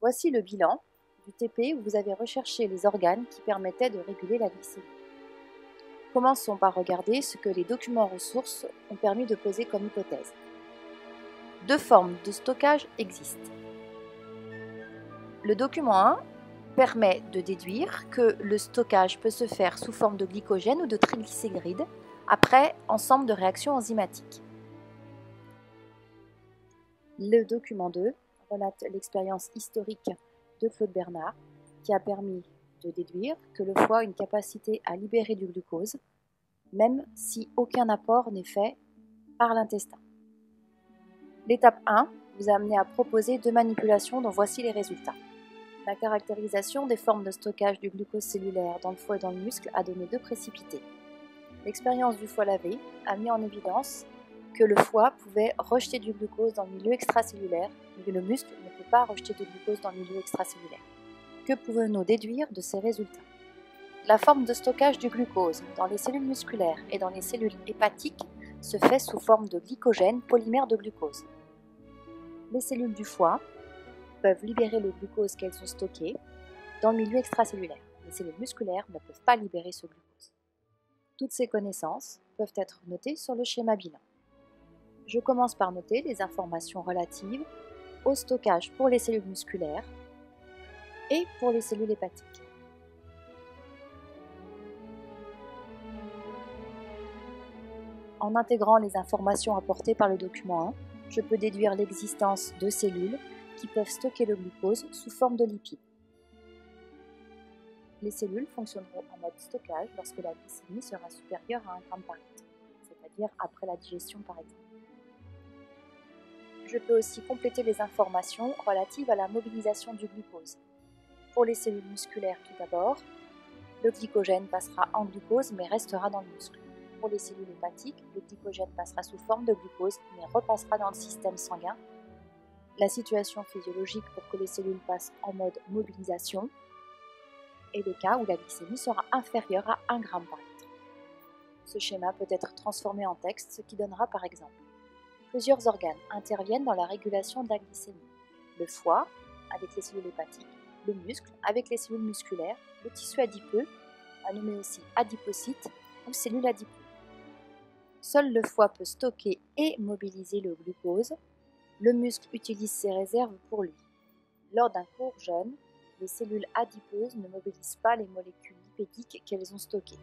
Voici le bilan du TP où vous avez recherché les organes qui permettaient de réguler la glycémie. Commençons par regarder ce que les documents ressources ont permis de poser comme hypothèse. Deux formes de stockage existent. Le document 1 permet de déduire que le stockage peut se faire sous forme de glycogène ou de triglycérides après ensemble de réactions enzymatiques. Le document 2 relate l'expérience historique de Claude Bernard qui a permis de déduire que le foie a une capacité à libérer du glucose, même si aucun apport n'est fait par l'intestin. L'étape 1 vous a amené à proposer deux manipulations dont voici les résultats. La caractérisation des formes de stockage du glucose cellulaire dans le foie et dans le muscle a donné deux précipités. L'expérience du foie lavé a mis en évidence que le foie pouvait rejeter du glucose dans le milieu extracellulaire, mais que le muscle ne peut pas rejeter de glucose dans le milieu extracellulaire. Que pouvons-nous déduire de ces résultats? La forme de stockage du glucose dans les cellules musculaires et dans les cellules hépatiques se fait sous forme de glycogène polymère de glucose. Les cellules du foie peuvent libérer le glucose qu'elles ont stocké dans le milieu extracellulaire. Les cellules musculaires ne peuvent pas libérer ce glucose. Toutes ces connaissances peuvent être notées sur le schéma bilan. Je commence par noter les informations relatives au stockage pour les cellules musculaires et pour les cellules hépatiques. En intégrant les informations apportées par le document 1, je peux déduire l'existence de cellules qui peuvent stocker le glucose sous forme de lipides. Les cellules fonctionneront en mode stockage lorsque la glycémie sera supérieure à 1 g par litre, c'est-à-dire après la digestion par exemple. Je peux aussi compléter les informations relatives à la mobilisation du glucose. Pour les cellules musculaires tout d'abord, le glycogène passera en glucose mais restera dans le muscle. Pour les cellules hépatiques, le glycogène passera sous forme de glucose mais repassera dans le système sanguin. La situation physiologique pour que les cellules passent en mode mobilisation est le cas où la glycémie sera inférieure à 1 g par litre. Ce schéma peut être transformé en texte, ce qui donnera par exemple: plusieurs organes interviennent dans la régulation de la glycémie. Le foie, avec les cellules hépatiques, le muscle, avec les cellules musculaires, le tissu adipeux, nommé aussi adipocytes ou cellules adipeuses. Seul le foie peut stocker et mobiliser le glucose. Le muscle utilise ses réserves pour lui. Lors d'un court jeûne, les cellules adipeuses ne mobilisent pas les molécules lipédiques qu'elles ont stockées.